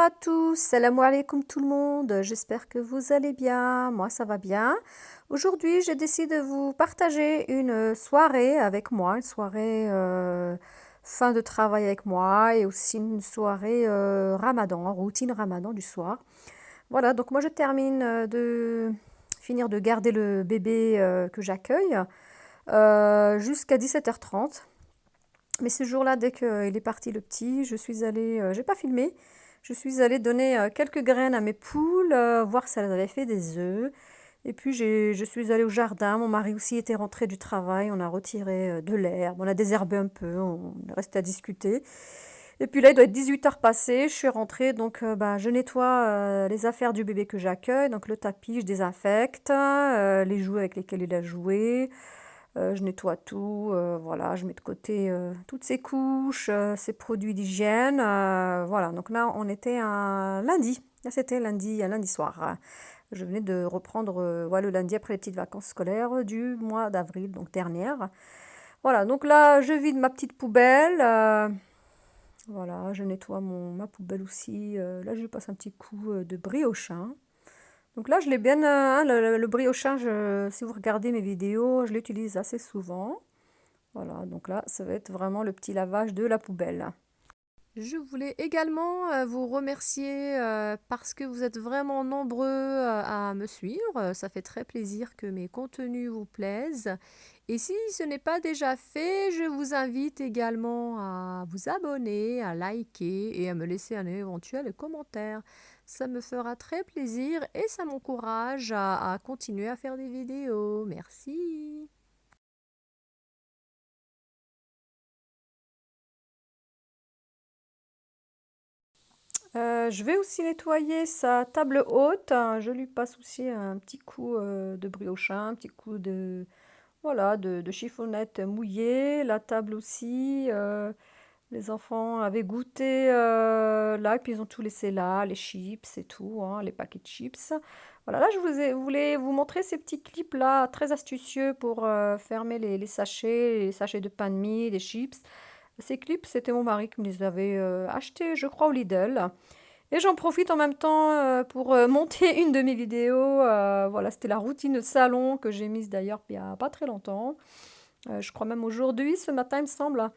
À tous, salam alaikum tout le monde, j'espère que vous allez bien, moi ça va bien. Aujourd'hui j'ai décidé de vous partager une soirée avec moi, une soirée fin de travail avec moi et aussi une soirée ramadan, routine ramadan du soir. Voilà, donc moi je termine de finir de garder le bébé que j'accueille jusqu'à 17h30. Mais ce jour-là, dès qu'il est parti le petit, je suis allée, j'ai pas filmé, je suis allée donner quelques graines à mes poules, voir si elles avaient fait des œufs. Et puis je suis allée au jardin, mon mari aussi était rentré du travail, on a retiré de l'herbe, on a désherbé un peu, on est resté à discuter. Et puis là, il doit être 18h passées, je suis rentrée, donc je nettoie les affaires du bébé que j'accueille, donc le tapis, je désinfecte, les jouets avec lesquels il a joué. Je nettoie tout, voilà, je mets de côté toutes ces couches, ces produits d'hygiène. Voilà, donc là, on était un lundi. Là, c'était lundi, un lundi soir. Je venais de reprendre ouais, le lundi après les petites vacances scolaires du mois d'avril, donc dernière. Voilà, donc là, je vide ma petite poubelle. Voilà, je nettoie ma poubelle aussi. Là, je lui passe un petit coup de briochin. Donc là, je l'ai bien, hein, le briochin, si vous regardez mes vidéos, je l'utilise assez souvent. Voilà, donc là, ça va être vraiment le petit lavage de la poubelle. Je voulais également vous remercier parce que vous êtes vraiment nombreux à me suivre. Ça fait très plaisir que mes contenus vous plaisent. Et si ce n'est pas déjà fait, je vous invite également à vous abonner, à liker et à me laisser un éventuel commentaire. Ça me fera très plaisir et ça m'encourage à continuer à faire des vidéos. Merci. Je vais aussi nettoyer sa table haute. Je lui passe aussi un petit coup de briochin, un petit coup de, voilà, de chiffonnette mouillée. La table aussi. Les enfants avaient goûté là, et puis ils ont tout laissé là, les chips et tout, hein, les paquets de chips. Voilà, là je voulais vous montrer ces petits clips là, très astucieux pour fermer les sachets de pain de mie, des chips. Ces clips, c'était mon mari qui me les avait achetés, je crois, au Lidl. Et j'en profite en même temps pour monter une de mes vidéos. Voilà, c'était la routine de salon que j'ai mise d'ailleurs il n'y a pas très longtemps. Je crois même aujourd'hui, ce matin, il me semble.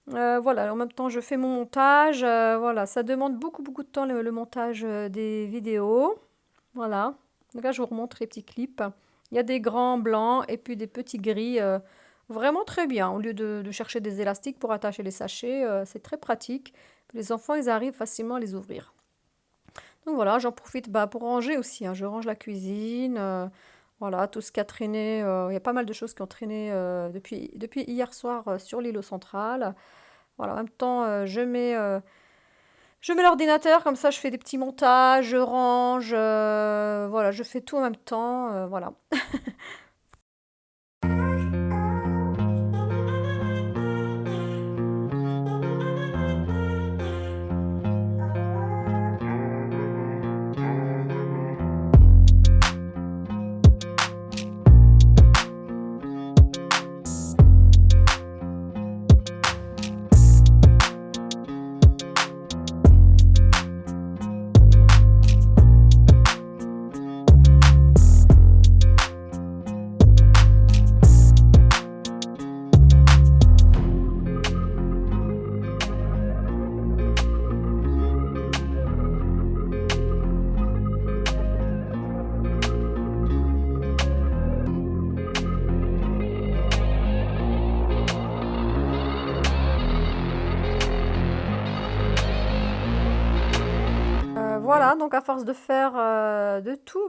Voilà, en même temps, je fais mon montage. Voilà, ça demande beaucoup, beaucoup de temps le montage des vidéos. Voilà. Donc là, je vous remontre les petits clips. Il y a des grands blancs et puis des petits gris. Vraiment très bien. Au lieu de chercher des élastiques pour attacher les sachets, c'est très pratique. Les enfants, ils arrivent facilement à les ouvrir. Donc voilà, j'en profite pour ranger aussi, hein. Je range la cuisine, voilà, tout ce qui a traîné. Il y a pas mal de choses qui ont traîné depuis hier soir sur l'îlot central. Voilà, en même temps, je mets l'ordinateur, comme ça je fais des petits montages, je range, voilà, je fais tout en même temps, voilà. Voilà, donc à force de faire de tout,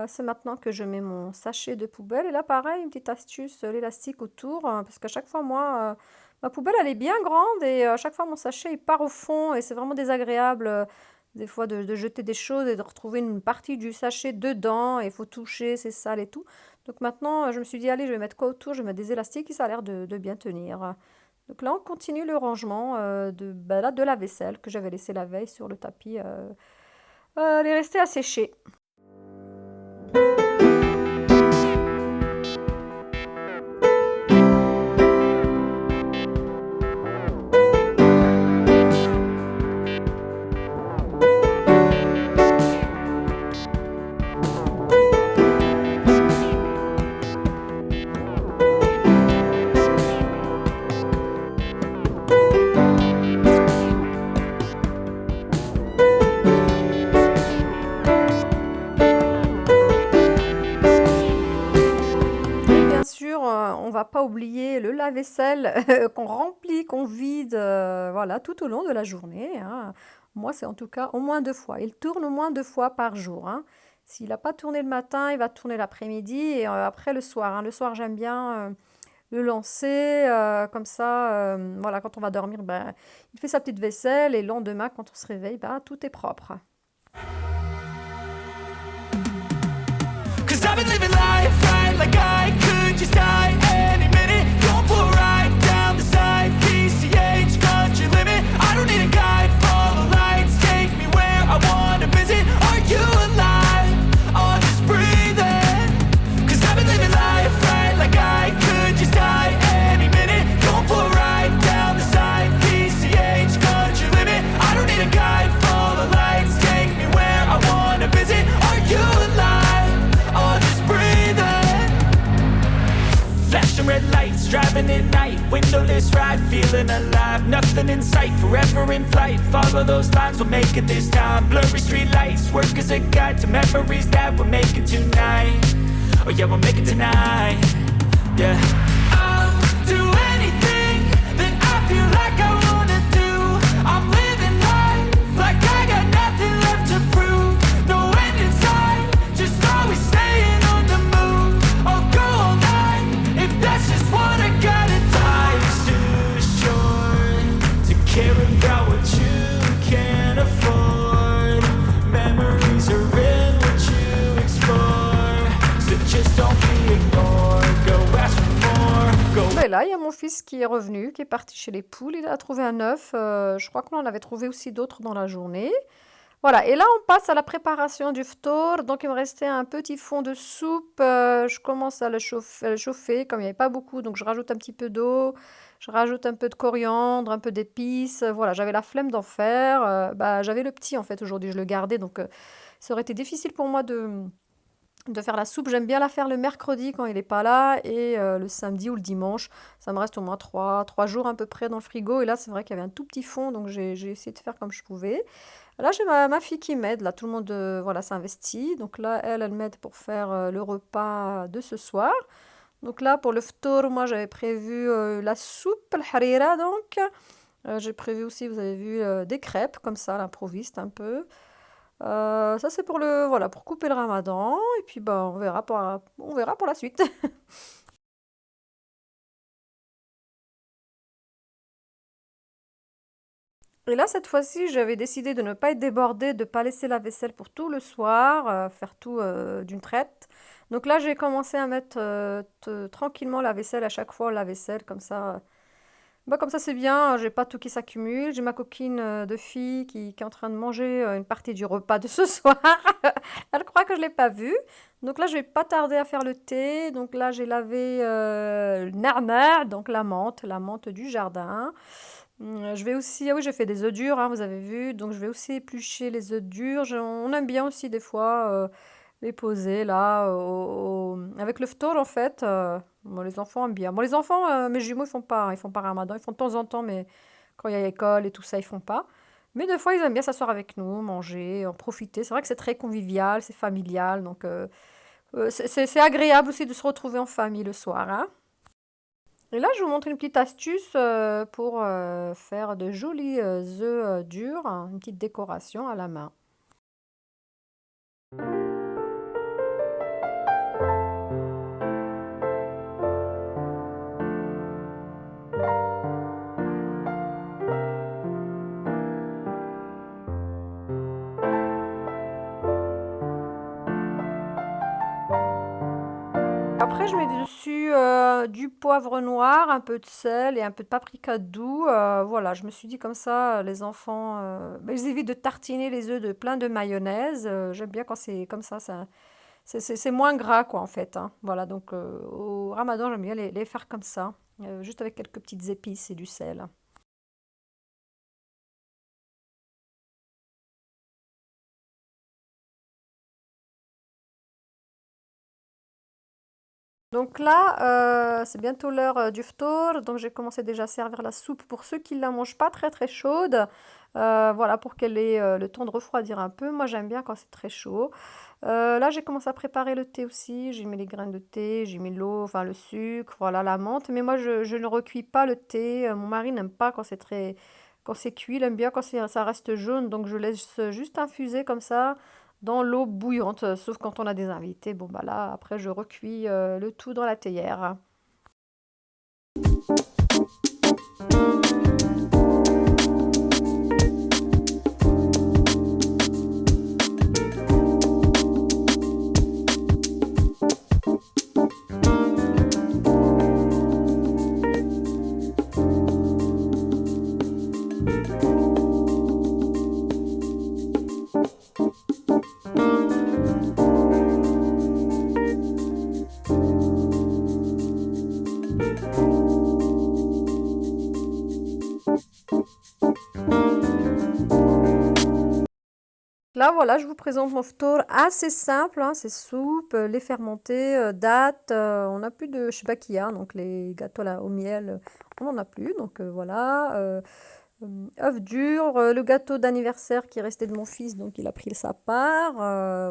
c'est maintenant que je mets mon sachet de poubelle. Et là, pareil, une petite astuce, l'élastique autour, parce qu'à chaque fois, moi, ma poubelle, elle est bien grande et à chaque fois, mon sachet, il part au fond et c'est vraiment désagréable, des fois, de jeter des choses et de retrouver une partie du sachet dedans et il faut toucher, c'est sale et tout. Donc maintenant, je me suis dit, allez, je vais mettre quoi autour? Je vais mettre des élastiques et ça a l'air de bien tenir. Donc là, on continue le rangement de la vaisselle que j'avais laissé la veille sur le tapis. Elle est restée à sécher. va pas oublier le lave-vaisselle qu'on remplit, qu'on vide, voilà, tout au long de la journée, hein. Moi, c'est en tout cas au moins 2 fois. Il tourne au moins 2 fois par jour, hein. S'il n'a pas tourné le matin, il va tourner l'après-midi et après le soir, hein. Le soir, j'aime bien le lancer comme ça, voilà, quand on va dormir, ben, il fait sa petite vaisselle et le lendemain, quand on se réveille, ben, tout est propre. Cause I've been living life right like I could just die any minute. Going for a ride down the side, PCH country limit. I don't need a guide, follow lights, take me where I wanna visit. Are you alive? Or just breathing? Cause I've been living life right like I could just die any minute. Going for a ride down the side, PCH country limit. I don't need a guide, follow lights, take me where I wanna visit. Are you alive? Or just breathing? Flashing red lights, driving at night, windowless ride, feeling alive. Nothing in sight, forever in flight. Follow those lines, we'll make it this time. Blurry street lights, work as a guide to memories that we're making tonight. Oh yeah, we'll make it tonight. Yeah. I'll do anything that I feel like I wanna do. I'm living life like I got nothing left to prove. No end in sight, just always staying on the move. I'll go all night if that's just what I gotta do. Life's too short to care about what you can't afford. Memories are in what you explore, so just don't be ignored. Go ask for more. Go. Ben là, il y a mon fils qui est revenu, qui est parti chez les poules. Il a trouvé un œuf. Je crois qu'on en avait trouvé aussi d'autres dans la journée. Voilà, et là, on passe à la préparation du ftour. Donc, il me restait un petit fond de soupe. Je commence à le chauffer. Comme il n'y avait pas beaucoup, donc je rajoute un petit peu d'eau. Je rajoute un peu de coriandre, un peu d'épices. Voilà, j'avais la flemme d'en faire. Bah, j'avais le petit, en fait, aujourd'hui. Je le gardais, donc ça aurait été difficile pour moi de faire la soupe. J'aime bien la faire le mercredi quand il n'est pas là et le samedi ou le dimanche. Ça me reste au moins 3 jours à peu près dans le frigo. Et là, c'est vrai qu'il y avait un tout petit fond, donc j'ai essayé de faire comme je pouvais. Là, j'ai ma fille qui m'aide. Là, tout le monde voilà, s'investit. Donc là, elle m'aide pour faire le repas de ce soir. Donc là, pour le ftour, moi, j'avais prévu la soupe, al harira, donc. J'ai prévu aussi, vous avez vu, des crêpes, comme ça, à l'improviste, un peu. Ça, c'est pour voilà, pour couper le ramadan. Et puis, bah, on verra pour la suite. Et là, cette fois-ci, j'avais décidé de ne pas être débordée, de ne pas laisser la vaisselle pour tout le soir, faire tout d'une traite. Donc là, j'ai commencé à mettre tranquillement la vaisselle à chaque fois, la vaisselle, comme ça. Bah, comme ça, c'est bien, j'ai pas tout qui s'accumule. J'ai ma coquine de fille qui est en train de manger une partie du repas de ce soir. Elle croit que je l'ai pas vue. Donc là, je vais pas tarder à faire le thé. Donc là, j'ai lavé le na'na', donc la menthe du jardin. Je vais aussi, ah oui, j'ai fait des œufs durs, hein, vous avez vu. Donc je vais aussi éplucher les œufs durs. On aime bien aussi des fois les poser là, avec le ftour en fait. Bon, les enfants aiment bien. Bon, les enfants, mes jumeaux, ils font pas ramadan. Ils font de temps en temps, mais quand il y a l'école et tout ça, ils font pas. Mais des fois, ils aiment bien s'asseoir avec nous, manger, en profiter. C'est vrai que c'est très convivial, c'est familial. Donc, c'est agréable aussi de se retrouver en famille le soir, hein. Et là, je vous montre une petite astuce pour faire de jolis œufs durs, hein, une petite décoration à la main. Après, je mets dessus du poivre noir, un peu de sel et un peu de paprika doux. Voilà, je me suis dit comme ça, les enfants, bah, ils évitent de tartiner les œufs de plein de mayonnaise. J'aime bien quand c'est comme ça, c'est moins gras quoi en fait, hein. Voilà, donc au ramadan, j'aime bien les faire comme ça, juste avec quelques petites épices et du sel. Donc là, c'est bientôt l'heure du ftour, donc j'ai commencé déjà à servir la soupe pour ceux qui ne la mangent pas très très chaude. Voilà, pour qu'elle ait le temps de refroidir un peu. Moi j'aime bien quand c'est très chaud. Là j'ai commencé à préparer le thé aussi. J'ai mis les graines de thé, j'ai mis l'eau, enfin le sucre, voilà la menthe. Mais moi je ne recuis pas le thé. Mon mari n'aime pas quand c'est très... Quand c'est cuit, il aime bien quand ça reste jaune. Donc je laisse juste infuser comme ça dans l'eau bouillante, sauf quand on a des invités. Bon, bah là, après, je recuis le tout dans la théière. Là, voilà, je vous présente mon ftour assez simple, hein, c'est soupe, lait fermenté, dattes, on n'a plus de, je sais pas qui a, donc les gâteaux là au miel, on n'en a plus, donc voilà. Œuf dur, le gâteau d'anniversaire qui est resté de mon fils, donc il a pris sa part,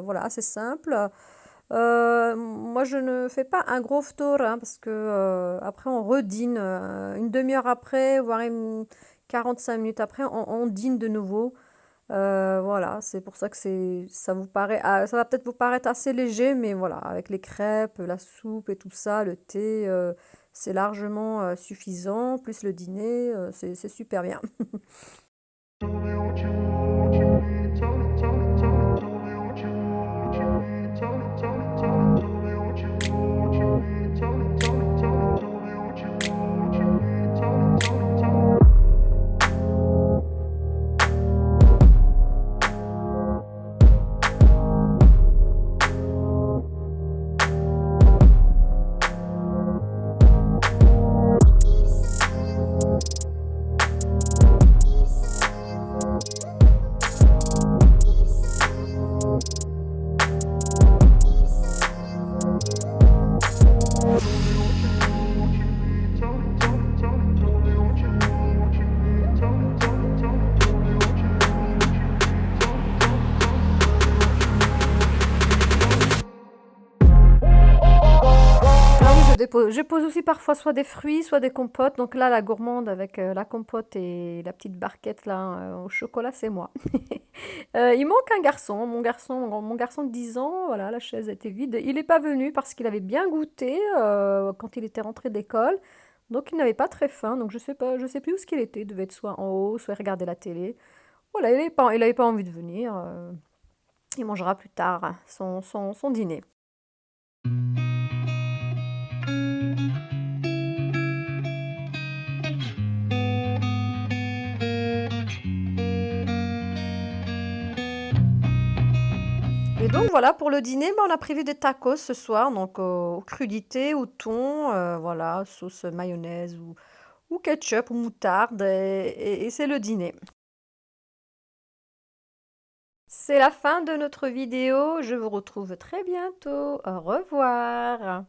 voilà, assez simple. Moi, je ne fais pas un gros ftour, hein, parce que après on redîne, une demi-heure après, voire 45 minutes après, on dîne de nouveau. Voilà, c'est pour ça que ça vous paraît, ça va peut-être vous paraître assez léger, mais voilà, avec les crêpes, la soupe et tout ça, le thé, c'est largement suffisant, plus le dîner, c'est super bien. Tell me what you need. Tell me what you need. Tell me what you need. Tell me what you need. Tell me. Ah oui, je pose aussi parfois soit des fruits, soit des compotes. Donc là, la gourmande avec la compote et la petite barquette là au chocolat, c'est moi. Il manque un garçon, mon garçon de 10 ans. Voilà, la chaise était vide. Il n'est pas venu parce qu'il avait bien goûté quand il était rentré d'école. Donc il n'avait pas très faim. Donc je sais pas, je sais plus où ce qu'il était. Il devait être soit en haut, soit regarder la télé. Voilà, il avait pas envie de venir. Il mangera plus tard son dîner. Et donc voilà, pour le dîner, on a prévu des tacos ce soir, donc aux crudités, au thon, voilà, sauce mayonnaise ou ketchup ou moutarde, et c'est le dîner. C'est la fin de notre vidéo, je vous retrouve très bientôt, au revoir.